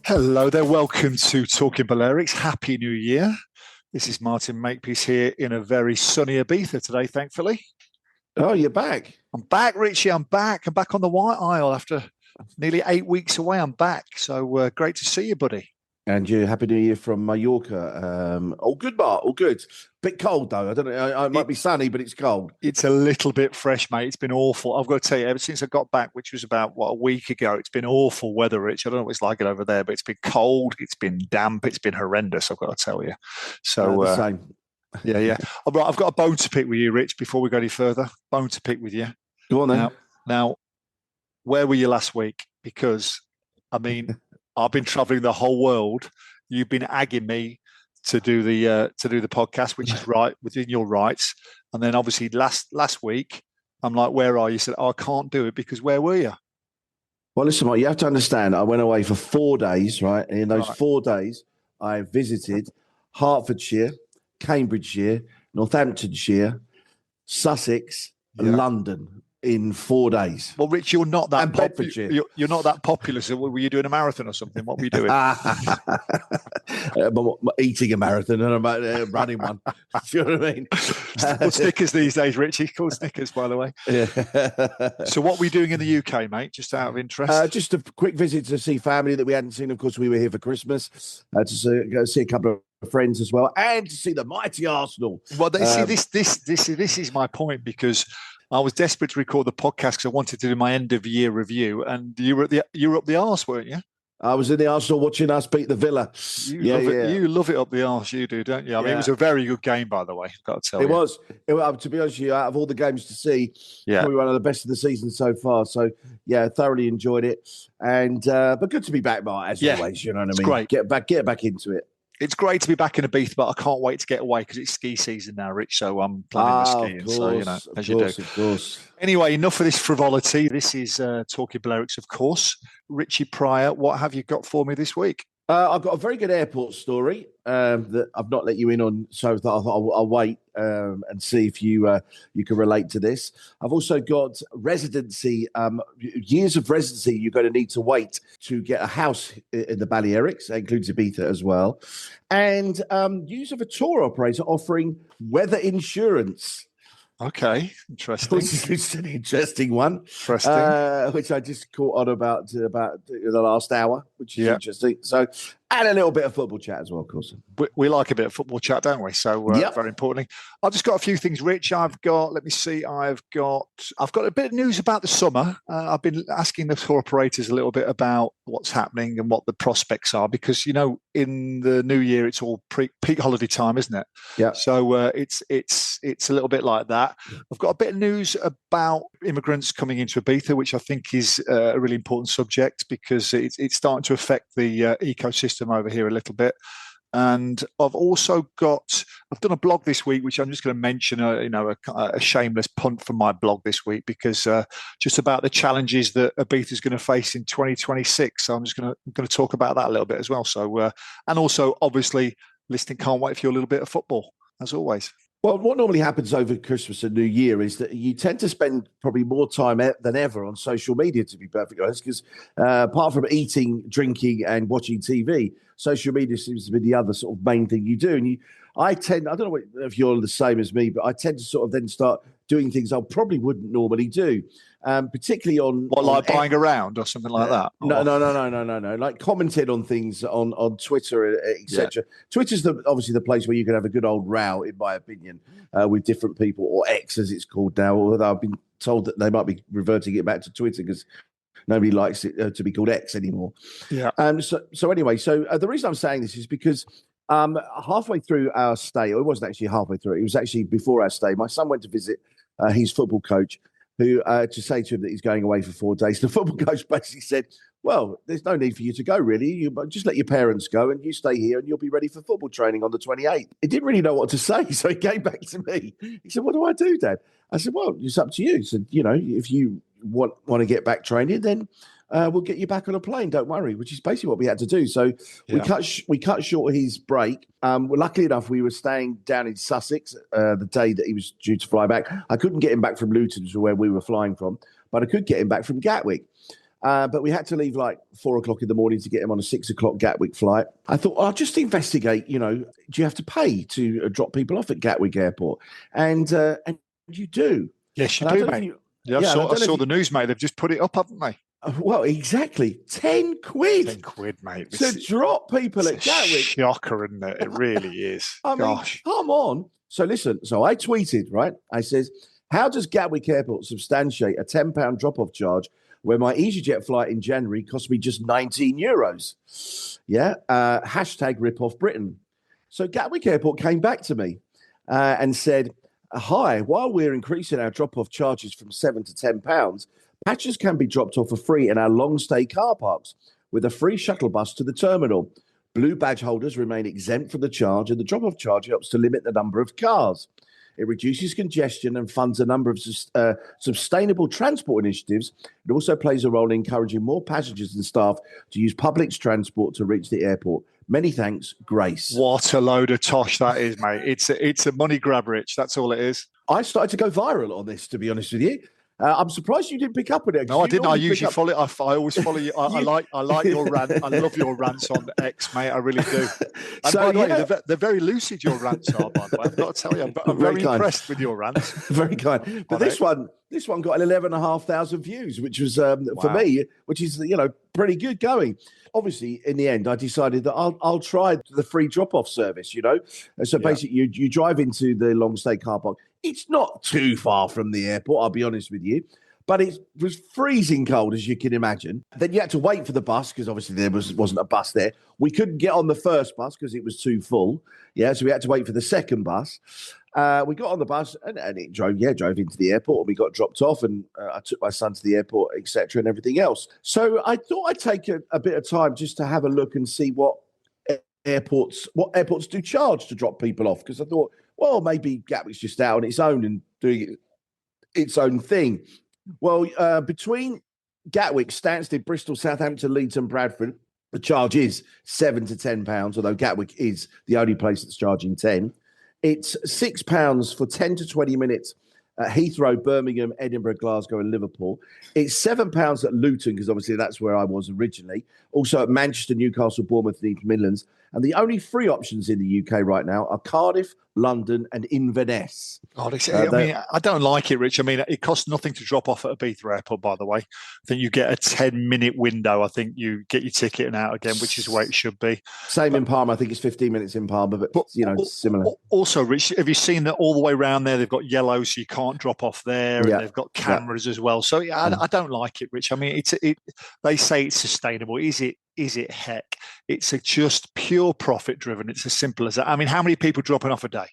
Hello there, welcome to Talking Balearics. Happy New Year. This is Martin Makepeace here in a very sunny Ibiza today, thankfully. Oh, you're back. I'm back, Richie. I'm back on the White Isle after nearly 8 weeks away. I'm back. So great to see you, buddy. And you, Happy New Year from Mallorca. All good, Bart. All good. Bit cold, though. I don't know. It might be sunny, but it's cold. It's a little bit fresh, mate. It's been awful. I've got to tell you, ever since I got back, which was about, a week ago, it's been awful weather, Rich. I don't know what it's like over there, but it's been cold. It's been damp. It's been horrendous, I've got to tell you. So, the same. Yeah. Right, I've got a bone to pick with you, Rich, before we go any further. Bone to pick with you. Go on, then. Now, where were you last week? Because, I mean, I've been traveling the whole world. You've been agging me to do the podcast, which is right within your rights. And then obviously last week, I'm like, "Where are you?" You said, "Oh, I can't do it because where were you?" Well, listen, Mike, you have to understand. I went away for 4 days, right? And in those 4 days, I visited Hertfordshire, Cambridgeshire, Northamptonshire, Sussex, and London in 4 days. Well, Rich, you're not that Bedfordshire. You're not that popular. So were you doing a marathon or something? What were you doing? Eating a marathon and I'm running one. Do you know what I mean? It's called Snickers these days, Richie. Called Snickers, by the way. Yeah. So what were you doing in the UK, mate? Just out of interest? Just a quick visit to see family that we hadn't seen. Of course, we were here for Christmas. To go see a couple of friends as well, and to see the mighty Arsenal. Well, see, this is my point, because I was desperate to record the podcast because I wanted to do my end of year review, and you were up the arse, weren't you? I was in the Arsenal watching us beat the Villa. You love it up the arse, you do, don't you? I mean, it was a very good game, by the way. I've got to tell you, it was. To be honest with you, out of all the games to see, probably one of the best of the season so far. So yeah, thoroughly enjoyed it, and but good to be back, Mark, as always. You know what I mean? Great. Get back into it. It's great to be back in Ibiza, but I can't wait to get away because it's ski season now, Rich. So I'm planning the skiing. Course, so, you know, as you do. Of course. Anyway, enough of this frivolity. This is Talking Balearics, of course. Richie Pryor, what have you got for me this week? I've got a very good airport story that I've not let you in on, so I thought I'll wait and see if you can relate to this. I've also got residency, years of residency you're going to need to wait to get a house in the Balearics. That includes Ibiza as well. And use of a tour operator offering weather insurance. Okay, interesting. It's an interesting one. Interesting. Which I just caught on about the last hour, which is interesting. So, and a little bit of football chat as well, of course. We like a bit of football chat, don't we? So, very importantly. I've just got a few things, Rich. I've got a bit of news about the summer. I've been asking the tour operators a little bit about what's happening and what the prospects are, because, you know, in the new year, it's all peak holiday time, isn't it? Yeah. So it's a little bit like that. I've got a bit of news about immigrants coming into Ibiza, which I think is a really important subject, because it's starting to affect the ecosystem over here a little bit. And I've done a blog this week, which I'm just going to mention, a shameless punt from my blog this week, because just about the challenges that Ibiza is going to face in 2026. So I'm just going to talk about that a little bit as well. So, and also obviously listening, can't wait for you a little bit of football, as always. Well, what normally happens over Christmas and New Year is that you tend to spend probably more time than ever on social media, to be perfectly honest, because apart from eating, drinking and watching TV, social media seems to be the other sort of main thing you do. And I don't know if you're the same as me, but I tend to sort of then start doing things I probably wouldn't normally do. Particularly on buying around or something like that. No. Like commenting on things on Twitter, etc. Twitter's obviously the place where you can have a good old row, in my opinion, with different people, or X as it's called now. Although I've been told that they might be reverting it back to Twitter because nobody likes it to be called X anymore. Yeah. So anyway, the reason I'm saying this is because halfway through our stay, or it wasn't actually halfway through, it was actually before our stay. My son went to visit his football coach, who to say to him that he's going away for 4 days. The football coach basically said, well, there's no need for you to go, really. You just let your parents go and you stay here and you'll be ready for football training on the 28th. He didn't really know what to say, so he came back to me. He said, what do I do, Dad? I said, well, it's up to you. He said, if you want to get back training, then we'll get you back on a plane, don't worry, which is basically what we had to do. So we cut short his break. Luckily enough, we were staying down in Sussex the day that he was due to fly back. I couldn't get him back from Luton, where we were flying from, but I could get him back from Gatwick. But we had to leave like 4 o'clock in the morning to get him on a 6 o'clock Gatwick flight. I thought, I'll just investigate, do you have to pay to drop people off at Gatwick Airport? And you do. Yes, you And do, mate. I saw the news, mate. They've just put it up, haven't they? Well, exactly. 10 quid. 10 quid, mate. To drop people at Gatwick. Shocker, isn't it? It really is. I mean, come on. So listen, so I tweeted, right? I says, how does Gatwick Airport substantiate a £10 drop-off charge where my EasyJet flight in January cost me just €19? Yeah. Hashtag rip off Britain. So Gatwick Airport came back to me and said, hi, while we're increasing our drop-off charges from £7 to £10, passengers can be dropped off for free in our long-stay car parks with a free shuttle bus to the terminal. Blue badge holders remain exempt from the charge, and the drop-off charge helps to limit the number of cars. It reduces congestion and funds a number of sustainable transport initiatives. It also plays a role in encouraging more passengers and staff to use public transport to reach the airport. Many thanks, Grace. What a load of tosh that is, mate. It's a money grab, Rich. That's all it is. I started to go viral on this, to be honest with you. I'm surprised you didn't pick up on it. No, I didn't. I usually follow it. I always follow you. I like your rant. I love your rants on X, mate. I really do. And So, by the way, they're very lucid, your rants are, by the way. I've got to tell you, I'm very impressed with your rants. Very kind. But this one got 11,500 views, which was, for me, which is, pretty good going. Obviously, in the end, I decided that I'll try the free drop-off service, And so basically, you drive into the long-stay car park. It's not too far from the airport, I'll be honest with you. But it was freezing cold, as you can imagine. Then you had to wait for the bus, because obviously there wasn't a bus there. We couldn't get on the first bus because it was too full. Yeah, so we had to wait for the second bus. We got on the bus and it drove into the airport, and we got dropped off, and I took my son to the airport, etc., and everything else. So I thought I'd take a bit of time just to have a look and see what airports do charge to drop people off, because I thought, well, maybe Gatwick's just out on its own and doing its own thing. Well, between Gatwick, Stansted, Bristol, Southampton, Leeds and Bradford, the charge is £7 to £10, although Gatwick is the only place that's charging 10. It's £6 for 10 to 20 minutes at Heathrow, Birmingham, Edinburgh, Glasgow and Liverpool. It's £7 at Luton, because obviously that's where I was originally. Also at Manchester, Newcastle, Bournemouth and East Midlands. And the only free options in the UK right now are Cardiff, London and Inverness. I don't like it, Rich. I mean, it costs nothing to drop off at Ibiza Airport, by the way. I think you get a 10-minute window. I think you get your ticket and out again, which is the way it should be. Same in Palma. I think it's 15 minutes in Palma, but similar. Also, Rich, have you seen that all the way around there? They've got yellow, so you can't drop off there. And they've got cameras as well. So I don't like it, Rich. I mean, they say it's sustainable. Is it? Heck, it's just pure profit driven. It's as simple as that. I mean, how many people dropping off a day?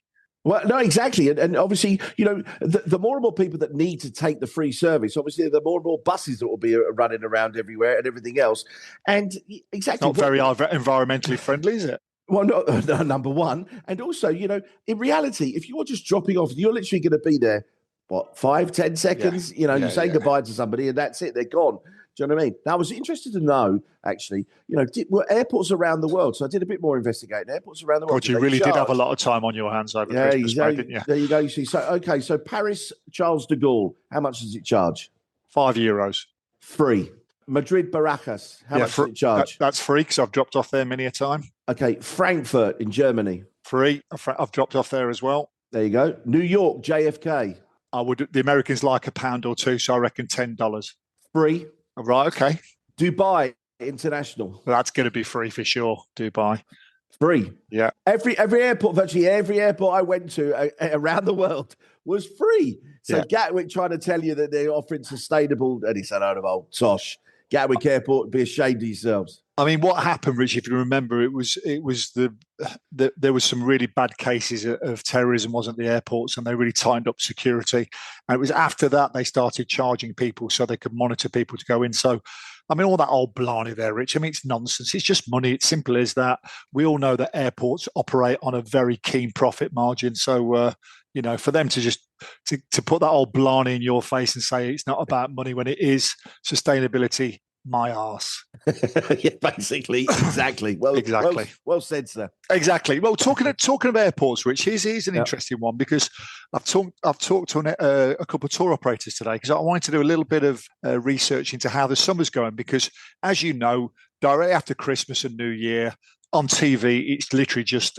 Well, no, exactly. And obviously, the more and more people that need to take the free service, obviously, the more and more buses that will be running around everywhere and everything else. And exactly. Not very environmentally friendly, is it? Well, no, number one. And also, in reality, if you're just dropping off, you're literally going to be there, 5-10 seconds? You're saying goodbye to somebody and that's it. They're gone. Do you know what I mean? Now, I was interested to know, actually, were airports around the world? So I did a bit more investigating. Airports around the world. God, you really did have a lot of time on your hands over Christmas, didn't you? There you go. You see. So Paris, Charles de Gaulle, how much does it charge? €5. Free. Madrid, Barajas, how much does it charge? That's free, because I've dropped off there many a time. Okay. Frankfurt in Germany. Free. I've dropped off there as well. There you go. New York, JFK. The Americans like £1 or $2, so I reckon $10. Free. Right, okay. Dubai International. Well, that's going to be free for sure, Dubai. Free. Yeah. Virtually every airport I went to around the world was free. So Gatwick trying to tell you that they're offering sustainable, and he said, out of old tosh. Gatwick Airport, be ashamed of yourselves. I mean, what happened, Richie, if you remember, it was there was some really bad cases of terrorism, wasn't the airports, and they really tightened up security. And it was after that they started charging people so they could monitor people to go in. So, I mean, all that old blarney there, Rich, I mean, it's nonsense. It's just money. It's simple as that. We all know that airports operate on a very keen profit margin. So, for them to just to put that old blarney in your face and say it's not about money when it is, sustainability my arse. Yeah, basically, exactly. Well, Exactly. Well said, sir. Exactly. Well, talking of airports, Rich, here's an interesting one, because I've talked to a couple of tour operators today, because I wanted to do a little bit of research into how the summer's going, because as you know, directly after Christmas and New Year on TV, it's literally just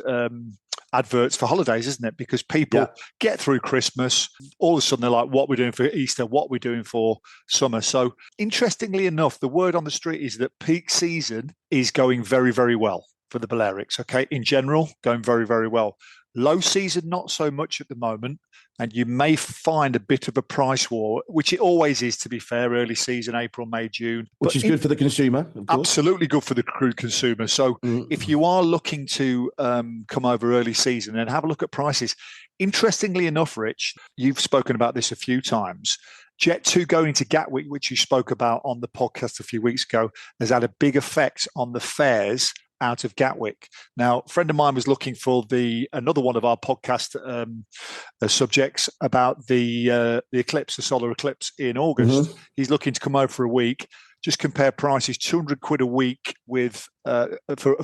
adverts for holidays, isn't it? Because people get through Christmas, all of a sudden they're like, what we're doing for Easter, what we're doing for summer. So interestingly enough, the word on the street is that peak season is going very, very well for the Balearics. Okay, in general, going very, very well. Low season, not so much at the moment. And you may find a bit of a price war, which it always is, to be fair, early season, April, May, June. Which is good for the consumer, of course. Absolutely good for the crude consumer. So if you are looking to come over early season, then have a look at prices. Interestingly enough, Rich, you've spoken about this a few times. Jet2 going to Gatwick, which you spoke about on the podcast a few weeks ago, has had a big effect on the fares out of Gatwick. Now, a friend of mine was looking for another one of our podcast subjects about the eclipse, the solar eclipse in August. He's looking to come over for a week. Just compare prices: £200 a week with for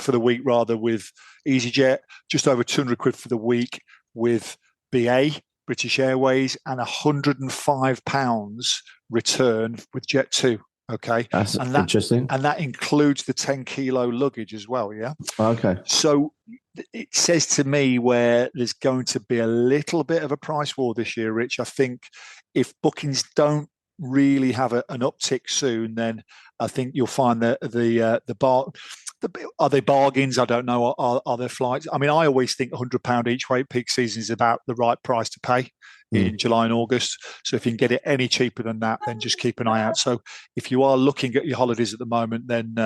the week rather with EasyJet, just over £200 for the week with BA, British Airways, and £105 return with Jet2. Okay, that's interesting, and that includes the 10-kilo luggage as well. Yeah. Okay. So it says to me where there's going to be a little bit of a price war this year, Rich. I think if bookings don't really have an uptick soon, then I think you'll find that are they bargains? I don't know. Are there flights? I mean, I always think £100 each way at peak season is about the right price to pay in July and August. So if you can get it any cheaper than that, then just keep an eye out. So if you are looking at your holidays at the moment, then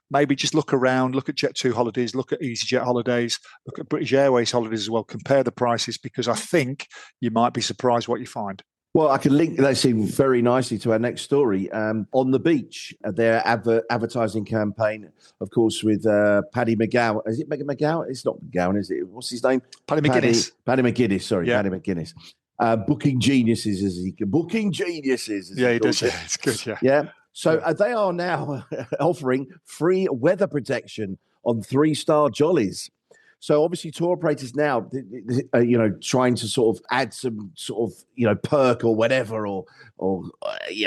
maybe just look around, look at Jet2 holidays, look at EasyJet holidays, look at British Airways holidays as well. Compare the prices, because I think you might be surprised what you find. Well, I can link that scene very nicely to our next story. On the beach, their advertising campaign, of course, with Paddy McGowan. Is it McGowan? It's not McGowan, is it? What's his name? Paddy McGuinness. Paddy McGuinness, sorry, Paddy McGuinness. Booking geniuses, Booking geniuses. Yeah, he does. Yeah, it's good. Yeah. Yeah. So they are now offering free weather protection on 3-star jollies. So obviously, tour operators now, trying to sort of add some sort of, perk or whatever, or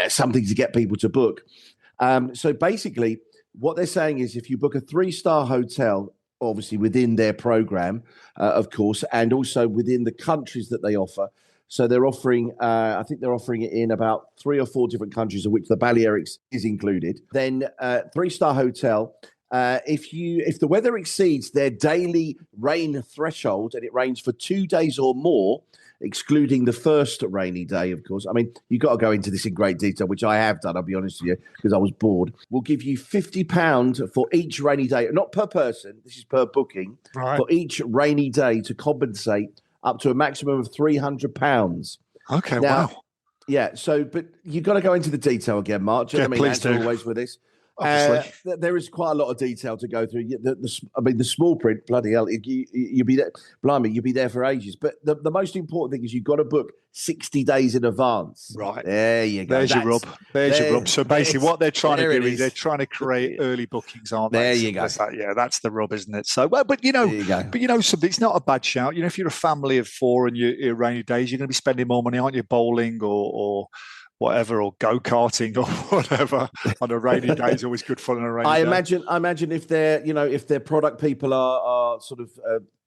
something to get people to book. So basically, what they're saying is, if you book a 3-star hotel, obviously within their program, of course, and also within the countries that they offer. So they're offering, I think they're offering it in about 3 or 4 different countries, of which the Balearics is included. Then 3-star hotel. If the weather exceeds their daily rain threshold, and it rains for 2 days or more, excluding the first rainy day, of course. I mean, you've got to go into this in great detail, which I have done, I'll be honest with you, because I was bored. We'll give you £50 for each rainy day, not per person, this is per booking, for each rainy day to compensate up to a maximum of £300. Okay, now, wow. Yeah, so, but you've got to go into the detail again, Mark. Do you know what I mean? As always with this. There is quite a lot of detail to go through. The small print, bloody hell, you'll be there. Blimey, you'll be there for ages. But the most important thing is you've got to book 60 days in advance. Right. There you go. There's your rub. Your rub. So basically what they're trying to do is they're trying to create early bookings, aren't they? There you go. That's the rub, isn't it? So, but something, it's not a bad shout. If you're a family of 4 and you're rainy days, you're going to be spending more money, aren't you? Bowling or whatever, or go-karting or whatever on a rainy day is always good fun on a rainy day. I imagine if their product people are sort of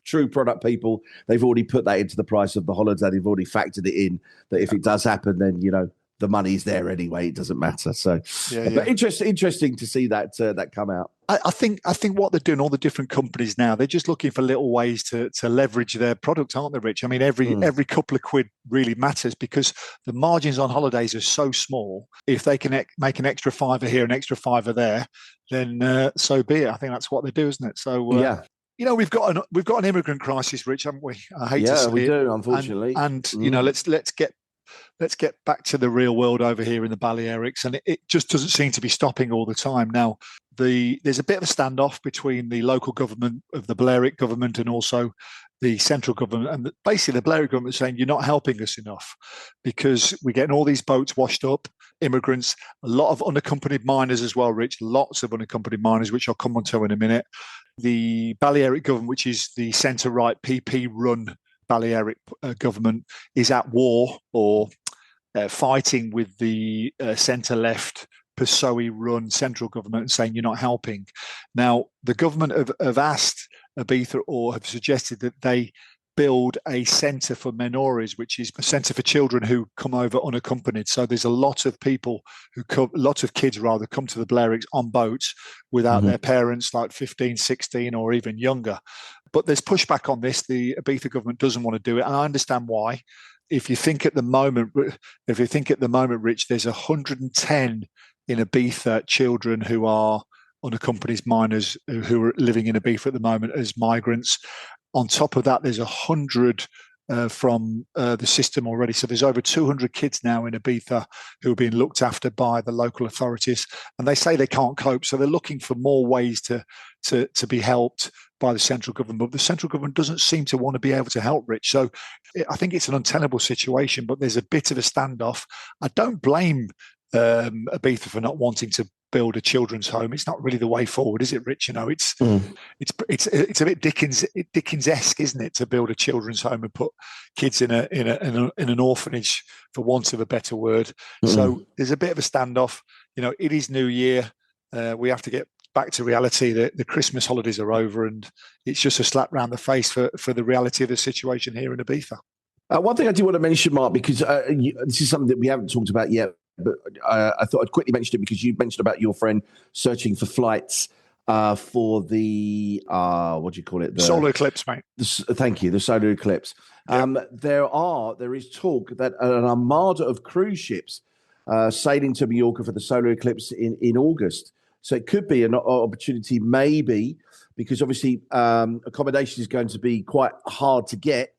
true product people, they've already put that into the price of the holiday. They've already factored it in that if it does happen, then the money's there anyway. It doesn't matter. So, but interesting to see that come out. I think what they're doing, all the different companies now, they're just looking for little ways to leverage their product, aren't they, Rich? I mean, every couple of quid really matters, because the margins on holidays are so small. If they can make an extra £5 here, an extra £5 there, then so be it. I think that's what they do, isn't it? So we've got an immigrant crisis, Rich, haven't we? I hate to say we do, unfortunately. And let's get back to the real world over here in the Balearics, and it just doesn't seem to be stopping all the time. Now, there's a bit of a standoff between the local government of the Balearic government and also the central government and basically the Balearic government saying, you're not helping us enough because we're getting all these boats washed up, immigrants, a lot of unaccompanied minors as well, Rich, lots of unaccompanied minors, which I'll come on to in a minute. The Balearic government, which is the centre-right PP-run Balearic government, is at war or fighting with the centre-left PSOE-run central government and saying you're not helping. Now, the government have asked Ibiza or have suggested that they build a centre for menores, which is a centre for children who come over unaccompanied. So there's a lot of people lots of kids rather, come to the Balearics on boats without their parents, like 15, 16, or even younger. But there's pushback on this. The Ibiza government doesn't want to do it, and I understand why. If you think at the moment, Rich, there's 110 in Ibiza children who are unaccompanied minors who are living in Ibiza at the moment as migrants. On top of that, there's 100 from the system already. So there's over 200 kids now in Ibiza who are being looked after by the local authorities. And they say they can't cope. So they're looking for more ways to be helped by the central government. But the central government doesn't seem to want to be able to help, Rich. So I think it's an untenable situation, but there's a bit of a standoff. I don't blame Ibiza for not wanting to build a children's home. It's not really the way forward, is it, Rich? You know, it's a bit Dickens-esque, isn't it, to build a children's home and put kids in an orphanage, for want of a better word. So there's a bit of a standoff. You know, it is New Year. We have to get back to reality. The Christmas holidays are over, and it's just a slap round the face for the reality of the situation here in Ibiza. One thing I do want to mention, Mark, because this is something that we haven't talked about yet, but I thought I'd quickly mention it because you mentioned about your friend searching for flights for the what do you call it? The solar eclipse, mate. Thank you, the solar eclipse. Yep. There is talk that an armada of cruise ships sailing to Mallorca for the solar eclipse in August. So it could be an opportunity, maybe, because obviously accommodation is going to be quite hard to get.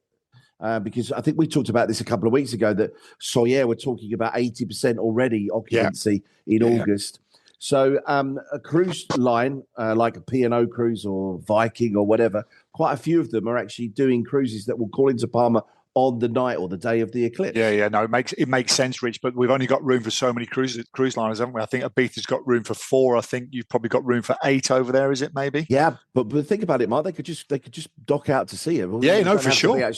Because I think we talked about this a couple of weeks ago that we're talking about 80% already occupancy in August. So a cruise line like a P&O cruise or Viking or whatever, quite a few of them are actually doing cruises that will call into Palma on the night or the day of the eclipse. No, it makes sense, Rich. But we've only got room for so many cruise liners, haven't we? I think Ibiza's got room for 4. I think you've probably got room for 8 over there. Is it maybe? Yeah, but think about it, Mark. They could just dock out to see it. For sure.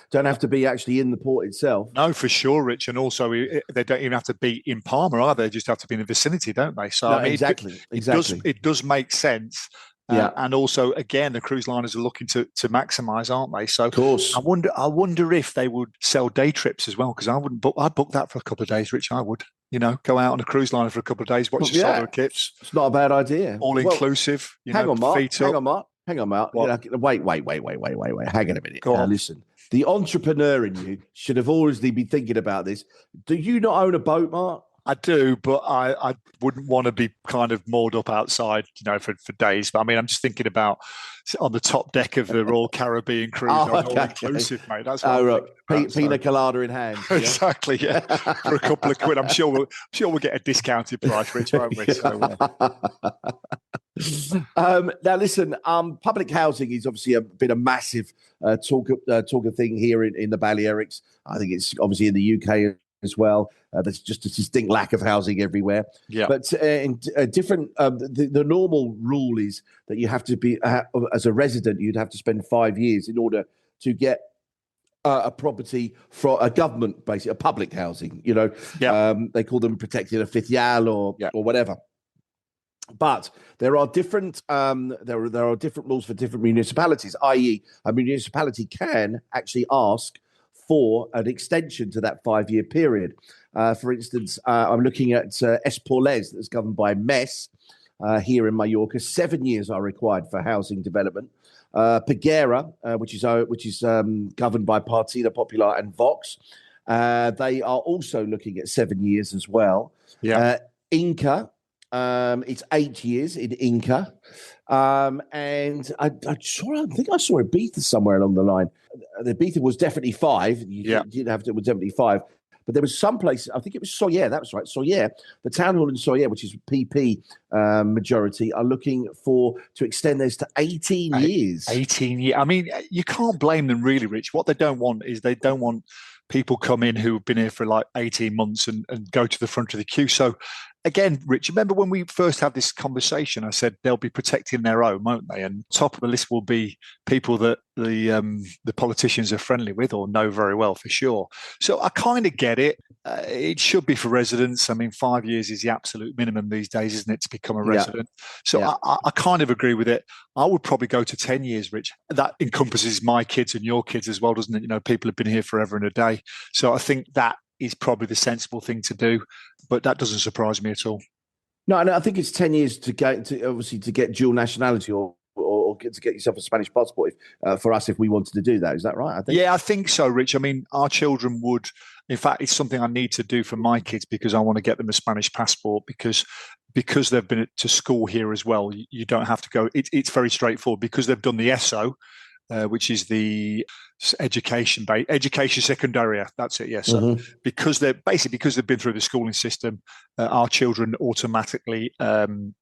Don't have to be actually in the port itself. No, for sure, Rich. And also, they don't even have to be in Palma either. They just have to be in the vicinity, don't they? So exactly. It does make sense. And also, again, the cruise liners are looking to maximise, aren't they? So, of course, I wonder if they would sell day trips as well, because I'd book that for a couple of days, Rich. I would, go out on a cruise liner for a couple of days, watch the solar eclipse. It's not a bad idea. All inclusive. Hang on, Mark. Wait. Hang on a minute. Go on. Listen, the entrepreneur in you should have always been thinking about this. Do you not own a boat, Mark? I do, but I wouldn't want to be kind of moored up outside, for days. But I mean, I'm just thinking about on the top deck of the Royal Caribbean cruise, all inclusive, mate. That's what Pina colada in hand. Yeah? Exactly, yeah. For a couple of quid, I'm sure we'll get a discounted price, Rich, won't we? So, now, listen. Public housing is obviously been a massive talk of thing here in the Balearics. I think it's obviously in the UK as well. There's just a distinct lack of housing everywhere. Yeah. But in different, the normal rule is that you have to be, as a resident, you'd have to spend 5 years in order to get a property from a government, basically, a public housing, They call them protected oficial or whatever. But there are different there are different rules for different municipalities, i.e. a municipality can actually ask for an extension to that 5-year period. For instance, I'm looking at Esporles, that's governed by MES here in Mallorca. 7 years are required for housing development. Peguera, which is governed by Partido Popular and Vox, they are also looking at 7 years as well. Yeah. Inca, it's 8 years in Inca. And I think I saw Ibiza somewhere along the line. The Ibiza was definitely 5. It was definitely 5. But there was some places, I think it was Soyer, that was right, Soyer, the town hall in Soyer, which is PP majority, are looking to extend theirs to 18 years. 18 years. I mean, you can't blame them really, Rich. What they don't want is they don't want people come in who have been here for like 18 months and go to the front of the queue. So again, Rich, remember when we first had this conversation, I said they'll be protecting their own, won't they? And top of the list will be people that the politicians are friendly with or know very well for sure. So I kind of get it. It should be for residents. I mean, 5 years is the absolute minimum these days, isn't it, to become a resident? So I kind of agree with it. I would probably go to 10 years, Rich. That encompasses my kids and your kids as well, doesn't it? You know, people have been here forever and a day. So I think that is probably the sensible thing to do, but that doesn't surprise me at all. No, I think it's 10 years to get dual nationality or to get yourself a Spanish passport for us if we wanted to do that. Is that right? I think so, Rich. I mean, our children would. In fact, it's something I need to do for my kids because I want to get them a Spanish passport because they've been to school here as well. You don't have to go. It's very straightforward because they've done the ESO, which is the education secundaria. That's it. Yes. So because they've been through the schooling system, our children automatically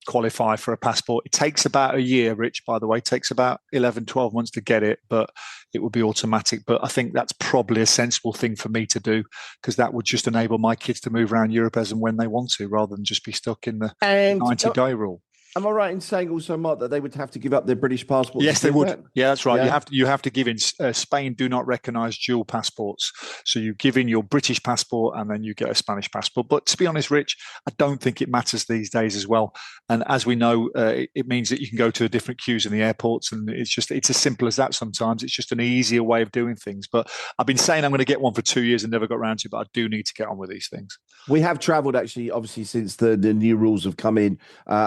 qualify for a passport. It takes about a year, Rich, by the way. It takes about 11, 12 months to get it, but it would be automatic. But I think that's probably a sensible thing for me to do because that would just enable my kids to move around Europe as and when they want to, rather than just be stuck in the 90-day rule. Am I right in saying also, Mark, that they would have to give up their British passport? Yes, they would. That? Yeah, that's right. Yeah. You have to give in. Spain do not recognise dual passports, so you give in your British passport and then you get a Spanish passport. But to be honest, Rich, I don't think it matters these days as well. And as we know, it means that you can go to different queues in the airports, and it's as simple as that. Sometimes it's just an easier way of doing things. But I've been saying I'm going to get one for 2 years and never got around to it. But I do need to get on with these things. We have travelled actually, obviously, since the new rules have come in.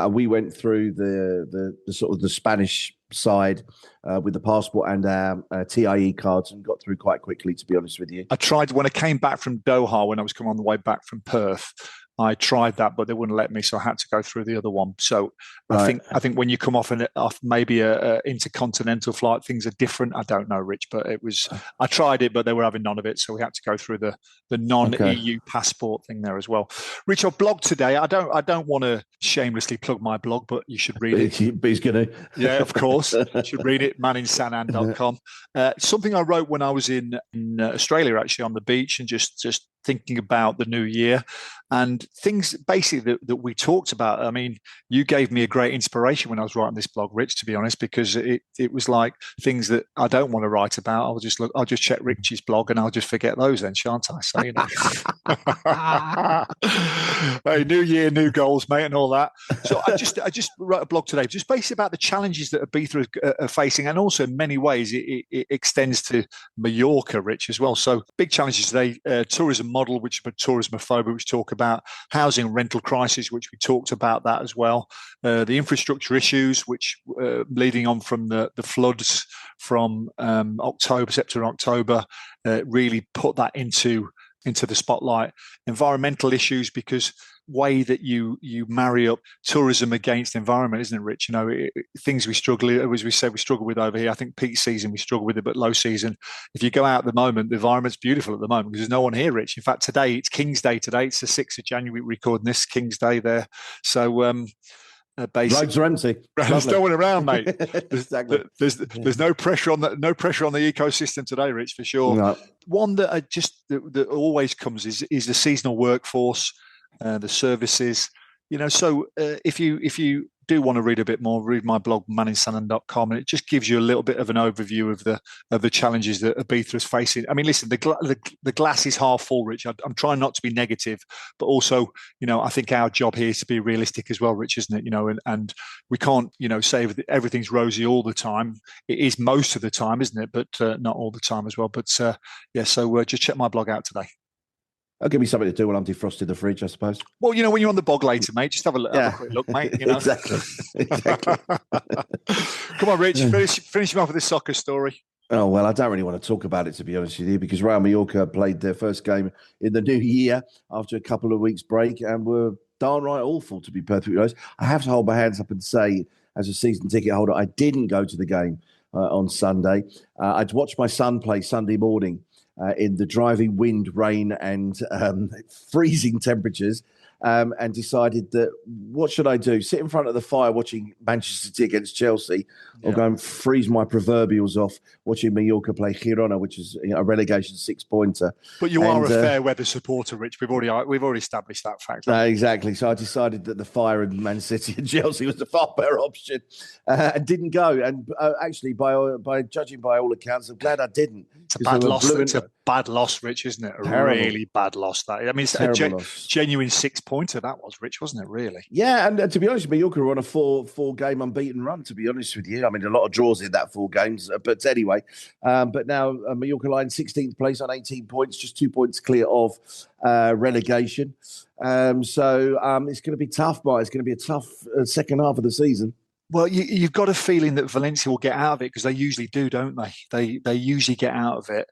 We went through the sort of the Spanish side with the passport and our TIE cards and got through quite quickly, to be honest with you. I tried when I came back from Doha, when I was coming on the way back from Perth. I tried that, but they wouldn't let me, so I had to go through the other one. So right. I think when you come off maybe a intercontinental flight, things are different. I don't know, Rich, but I tried it, but they were having none of it, so we had to go through the non-EU passport thing there as well. Rich, I've blogged today. I don't want to shamelessly plug my blog, but you should read it. But he's going to. Yeah, of course. You should read it, maninsanan.com. Something I wrote when I was in Australia, actually, on the beach, and just thinking about the new year and things basically that we talked about. I mean, you gave me a great inspiration when I was writing this blog, Rich, to be honest, because it was like things that I don't want to write about. I'll just check Richie's blog and I'll just forget those then, shan't I? So, you know. Hey, new year, new goals, mate, and all that. So I just wrote a blog today, just basically about the challenges that Ibiza are facing, and also in many ways it extends to Mallorca, Rich, as well. So big challenges today, tourism model, which is tourismophobia, which talk about housing rental crisis, which we talked about that as well. The infrastructure issues, which leading on from the floods from September, October, really put that into the spotlight. Environmental issues, because way that you marry up tourism against environment, isn't it, Rich? You know, things we struggle, as we said, we struggle with over here. I think peak season we struggle with it, but low season, if you go out at the moment, the environment's beautiful at the moment because there's no one here, Rich. In fact, today it's King's Day. Today it's the 6th of January. We're recording this King's Day there. So roads are empty. There's no one around, mate. Exactly. There's no pressure on the ecosystem today, Rich, for sure. No. One that that always comes is the seasonal workforce, the services. You know, so if you do want to read a bit more, read my blog maninsanan.com, and it just gives you a little bit of an overview of the challenges that Ibiza is facing. I mean, listen, the glass is half full, Rich. I'm trying not to be negative, but also, you know, I think our job here is to be realistic as well, Rich, isn't it? You know, and we can't, you know, say everything's rosy all the time. It is most of the time, isn't it? But not all the time as well. But so just check my blog out today. I'll give me something to do when I'm defrosting the fridge, I suppose. Well, you know, when you're on the bog later, mate, just have a quick look, mate. You know? Exactly. Come on, Rich, finish him off with this soccer story. Oh, well, I don't really want to talk about it, to be honest with you, because Real Mallorca played their first game in the new year after a couple of weeks break and were downright awful, to be perfectly honest. I have to hold my hands up and say, as a season ticket holder, I didn't go to the game on Sunday. I'd watched my son play Sunday morning. in the driving wind, rain, and freezing temperatures. And decided that what should I do? Sit in front of the fire watching Manchester City against Chelsea, or go and freeze my proverbials off watching Mallorca play Girona, which is a relegation 6-pointer. But you are a fair weather supporter, Rich. We've already established that fact. Exactly. So I decided that the fire in Man City and Chelsea was a far better option, and didn't go. And actually, by judging by all accounts, I'm glad I didn't. It's a bad loss. It's a bad loss, Rich, isn't it? Really bad loss. That I mean, it's a genuine 6-pointer. That was, Rich, wasn't it? Really? Yeah, and to be honest, Mallorca were on a four-game unbeaten run. To be honest with you, I mean, a lot of draws in that 4 games. But anyway, but now Mallorca line 16th place on 18 points, just 2 points clear of relegation. So it's going to be tough, but it's going to be a tough second half of the season. Well, you've got a feeling that Valencia will get out of it, because they usually do, don't they? They usually get out of it.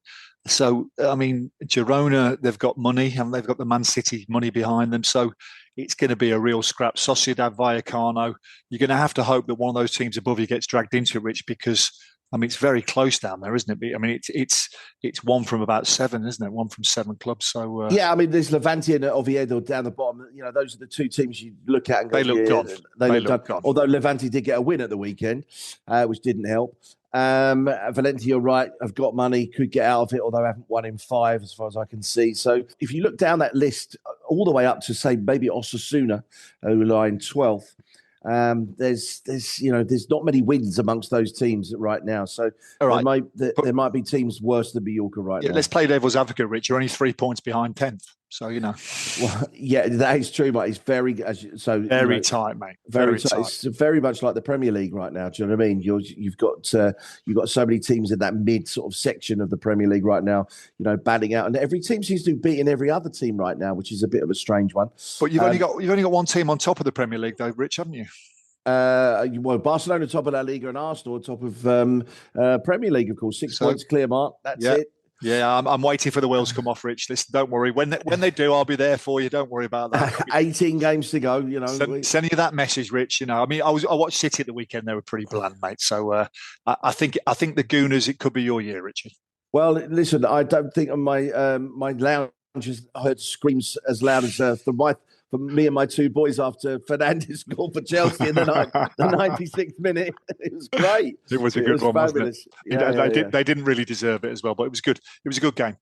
So, I mean, Girona, they've got money, and they've got the Man City money behind them. So it's going to be a real scrap. Sociedad Vallecano, you're going to have to hope that one of those teams above you gets dragged into it, Rich, because I mean, it's very close down there, isn't it? I mean, it's one from about 7, isn't it? One from 7 clubs. So yeah, I mean, there's Levante and Oviedo down the bottom. You know, those are the 2 teams you look at and go, they look gone. They look gone. Although Levante did get a win at the weekend, which didn't help. Valencia, you're right, have got money, could get out of it, although I haven't won in 5 as far as I can see. So if you look down that list all the way up to, say, maybe Osasuna, who lie in 12th, there's not many wins amongst those teams right now. So there might be teams worse than Mallorca right now. Let's play devil's advocate, Rich. You're only 3 points behind 10th. So, you know. Well, yeah, that is true, mate. It's very tight, mate. Very tight. It's very much like the Premier League right now. Do you know what I mean? You've got so many teams in that mid sort of section of the Premier League right now, you know, batting out, and every team seems to be beating every other team right now, which is a bit of a strange one. But you've only got one team on top of the Premier League, though, Rich, haven't you? Well, Barcelona top of La Liga and Arsenal top of Premier League, of course. 6 points clear, Mark. That's it. Yeah, I'm waiting for the wheels to come off, Rich. Listen, don't worry. When they do, I'll be there for you. Don't worry about that. 18 games to go. You know, send you that message, Rich. You know, I mean, I watched City at the weekend. They were pretty bland, mate. So I think the Gooners, it could be your year, Richie. Well, listen, I don't think my lounge has heard screams as loud as for me and my 2 boys after Fernandes scored for Chelsea in the 96th minute. It was great. It was a good one, fabulous. Wasn't it? They didn't really deserve it as well, but it was good. It was a good game.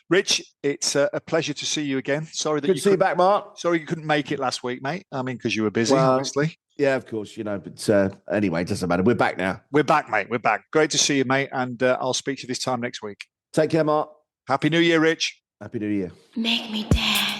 Rich, it's a pleasure to see you again. Sorry that good to see you back, Mark. Sorry you couldn't make it last week, mate. I mean, because you were busy, obviously. Yeah, of course, you know, but anyway, it doesn't matter. We're back now. We're back, mate. We're back. Great to see you, mate, and I'll speak to you this time next week. Take care, Mark. Happy New Year, Rich. Happy New Year. Make me dance.